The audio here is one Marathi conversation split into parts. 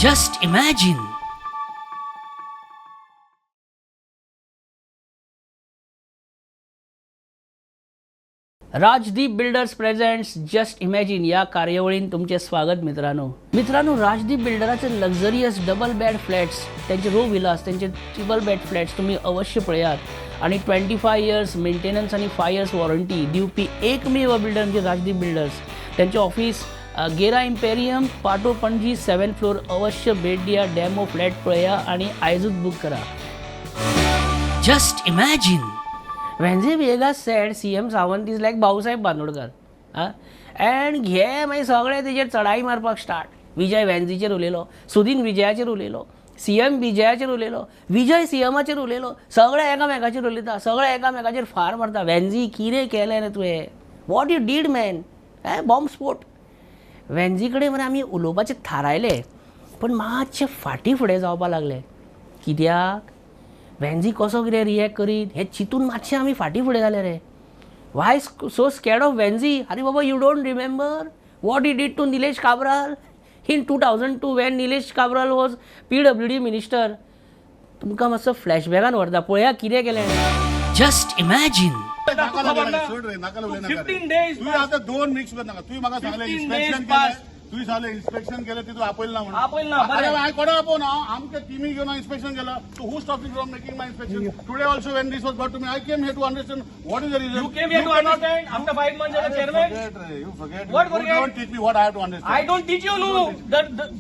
Just imagine. Rajdeep builders presents just imagine या कार्यवळीन तुमचे स्वागत मित्रांनो राजदीप बिल्डराचे लक्झरियस डबल बेड फ्लॅट्स, त्यांचे रो विलास, त्यांचे ट्रिपल बेड फ्लॅट्स तुम्ही अवश्य पळयात आणि 25 इयर्स मेंटेनन्स आणि 5 इयर्स वॉरंटी दिवपी एकमेव बिल्डर म्हणजे राजदीप बिल्डर्स. त्यांचे ऑफिस गेरा इम्पेरियम पाटो पणजी 7th फ्लोर. अवश्य भेट दिया, डेमो फ्लॅट पळया आणि आयजूच बुक करा. Just imagine. When Vegas said CM Sawant is like Bhausaheb Bandodkar end घे मागीर सगळे तेजेर चढाई मारपाक स्टार्ट. विजय वॅन्झीचेर उलयलो, सुदीन विजयाचेर उलयलो, CM विजयाचेर उलयलो, विजय CMाचेर उलयलो, सगळे एकामेकाचेर उलयता, सगळे एकामेकाचेर फार मारता. वॅन्झी कितें केलें रे तुवें, what you did man, bomb स्फोट. वॅन्झी कडेन मरे आमी उलोवपाचें थारायलें, पण मातशें फाटीं फुडें जावपाक लागलें. कित्याक वॅन्झी कसो कितें रिएक्ट करीत हें चिंतून मातशें आमी फाटीं फुडें जाले रे. वाय सो स्कॅर्ड ऑफ वॅन्झी. अरे बाबा, you don't remember what he did to Nilesh Cabral in 2002 when Nilesh Cabral was PWD minister. तुमकां मातसो फ्लॅशबॅकान व्हरता, पळया कितें केलें. Just imagine. 15 days तू आता 2 मिक्स कर नका. तू म्हाका सांगले इन्स्पेक्शन केले, तू सांगले इन्स्पेक्शन केले तितू आपयला ना म्हणून. आपयला ना. अरे हांवें कोणा आपोवन आमच्या टीमी घेवन इन्स्पेक्शन केला. So who stopping from making my inspection today also when this was brought to me I came here to understand what is the reason. You came here to understand after 5 months as a chairman. You forget. What forget? Don't teach me what I have to understand. I don't teach you, no.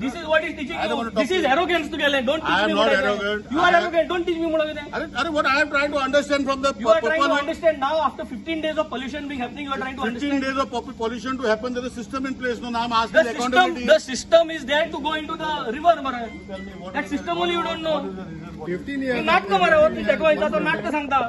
This is what is teaching I don't you. want to talk This to is you. arrogance to get. Don't I teach am me not what I say. arrogant. You are arrogant. Don't teach me what I say. Are what I am trying to understand from the You are trying to people. understand now after 15 days of pollution being happening. You are trying to 15 understand. days of pollution to happen. There is a system in place. No, now I'm The asking system, accountability. the system is there to go into the river, Mara. That system only you don't know. 15 years. नाटक मरा, तू दाखवायचा तो नाटक सांगता.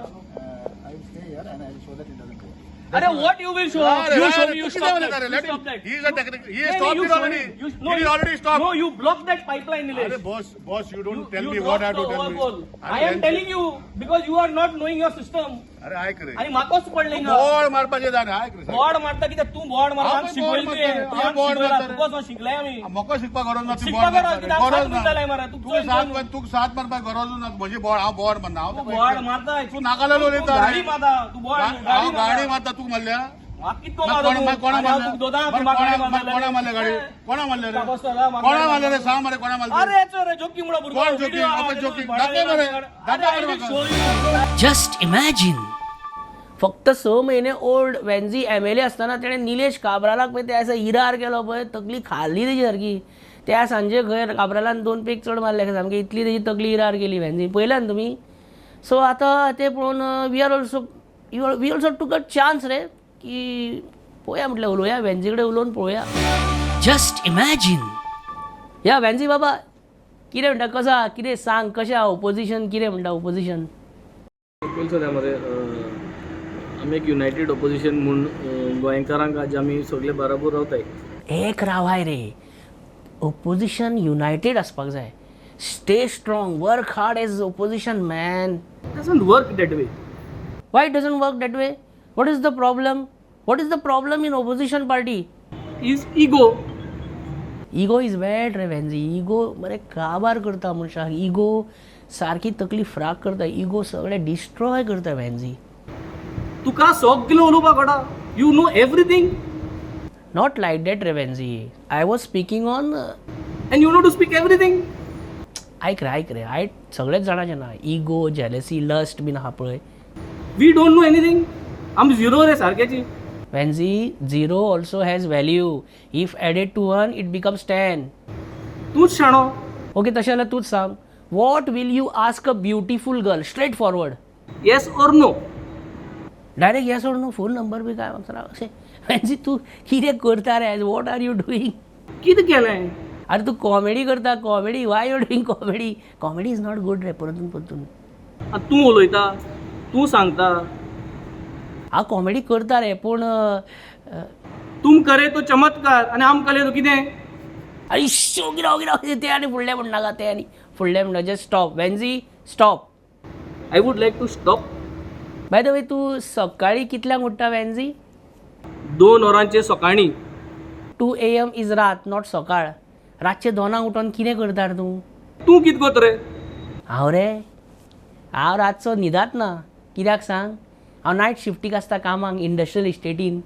अरे what you will show? You show me. You stop that. You stop that. He is a technical. He has No, stopped you it show already. me. He is already stopped. No, you blocked that pipeline, Nilesh. Arre boss, you don't tell You me what I have to blocked tell the overall. me. I am telling you because you are not knowing your system. अरे आय करे. आणि माकोच पडले ना. बोर्ड मारपाचे जाणे आय करे. बोर्ड मारता कित्याक तू बोर्ड मारता आपण शिकवलं बोर्ड तुवें. मारता. तू आमकां बोर्ड शिकवला. मारता. तुका शिकलाय आमी. म्हाका शिकपाक गरज ना. शिकपाक गरज कित्याक? गरज सात जालाय मरे. ना. तू सात मारपाक गरज ना. म्हणजे बोर्ड हांव बोर्ड मारना. तू बोर्ड मारता. तू नाकाला उलयता. गाडी मारता. तू बोर्ड हांव गाडी मारता तू म्हणल्या. कितको मारता. कोणा तू दोदा कोणा मारले गाडी. कोणा मारले रे. कोणा मारले रे सांग मरे कोणा मारले. अरे चोर जोकी मुळा बुरगो. कोण जोकी? आपण जोकी. दाखव मरे. दाखव मरे म्हाका. Just imagine. फक्त 6 महिने ओल्ड वॅन्झी MLA असताना तेणे निलेश काब्रालाक पळय ते असं इरार केलो पळय, तकली खाल्ली तेजी सारकी. त्या सांजे खंय काब्रालान 2 पेग चड मारले सामके, इतली तेजी तकली इरार केली वॅन्झी. पळयल्यान तुमी. सो आतां ते पळोवन वी ऑल्सो टूक अ चान्स रे की पळोवया म्हटलें, उलोवया वॅन्झी कडेन उलोवन पळोवया. Just imagine. या वॅन्झी बाबा कितें म्हणटा, कसा कितें सांग, कशें आहा ओपोजिशन, कितें म्हणटा ओपोजिशन. त्यामध्ये आमी एक युनायटेड ऑपोजिशन म्हणून गोंयकारांक आज आमी सगळे बराबर रावताय. एक रावाय रे. ओपोजिशन युनायटेड आसपाक जाय. Stay strong, work hard as opposition man. Doesn't work that way. Why it doesn't work that way? What is the problem? What is the problem in opposition party? Is ego. Ego is bad रे वॅन्झी. इगो मरे काबार करता मनशाक. इगो सारकी तकली फ्राक करता. इगो सगळे डिस्ट्रॉय करता वॅन्झी. तुका सगळें उलोवपाक कळटा. You know everything Not like that रे वॅन्झी. I was speaking on and you know to speak everything. ऐक रे आय सगळेच जाणांचें ना. इगो, जेलसी, लस्ट बीन आहा पळय. We don't know anything. आमी झिरो रे सारकेची. वॅन्झी, 0 also has value. If added to 1 it becomes 10. तूच शाणो. ओके, तशें जाल्यार तूच सांग. What will you ask a beautiful girl? Straight forward. Yes or no. Direct yes और नो. फोन नंबर बी काय मागता अशें. वॅन्झी तूं कितें करता रे? What are you doing? कितें केलें? अरे तू कॉमेडी करता. Comedy. Why you doing comedy? Comedy is not good रे. परतून आतां तूं उलयता, तूं सांगता. हांव कॉमेडी करता रे, पूण तुम करे तो चमत्कार आनी आम केले तो कितें. अरे शो गिराव ते आनी फुडलें म्हणनाका. ते आनी फुडलें म्हणटा. जस्ट स्टॉप वॅन्झी, stop. I would like to stop. By the way, तू सकाळी कितल्यांक उठ्ठा वॅन्झी? 2 वरांचे सकाळीं. 2 AM इज रात, नॉट सकाळ. रातचे 2 उठोन कितें करता रे तूं? तूं कितें कोत रे? हांव रातचो न्हिदात ना. कित्याक सांग? हांव नायट शिफ्टीक आसता कामाक इंडस्ट्रियल इस्टेटीन.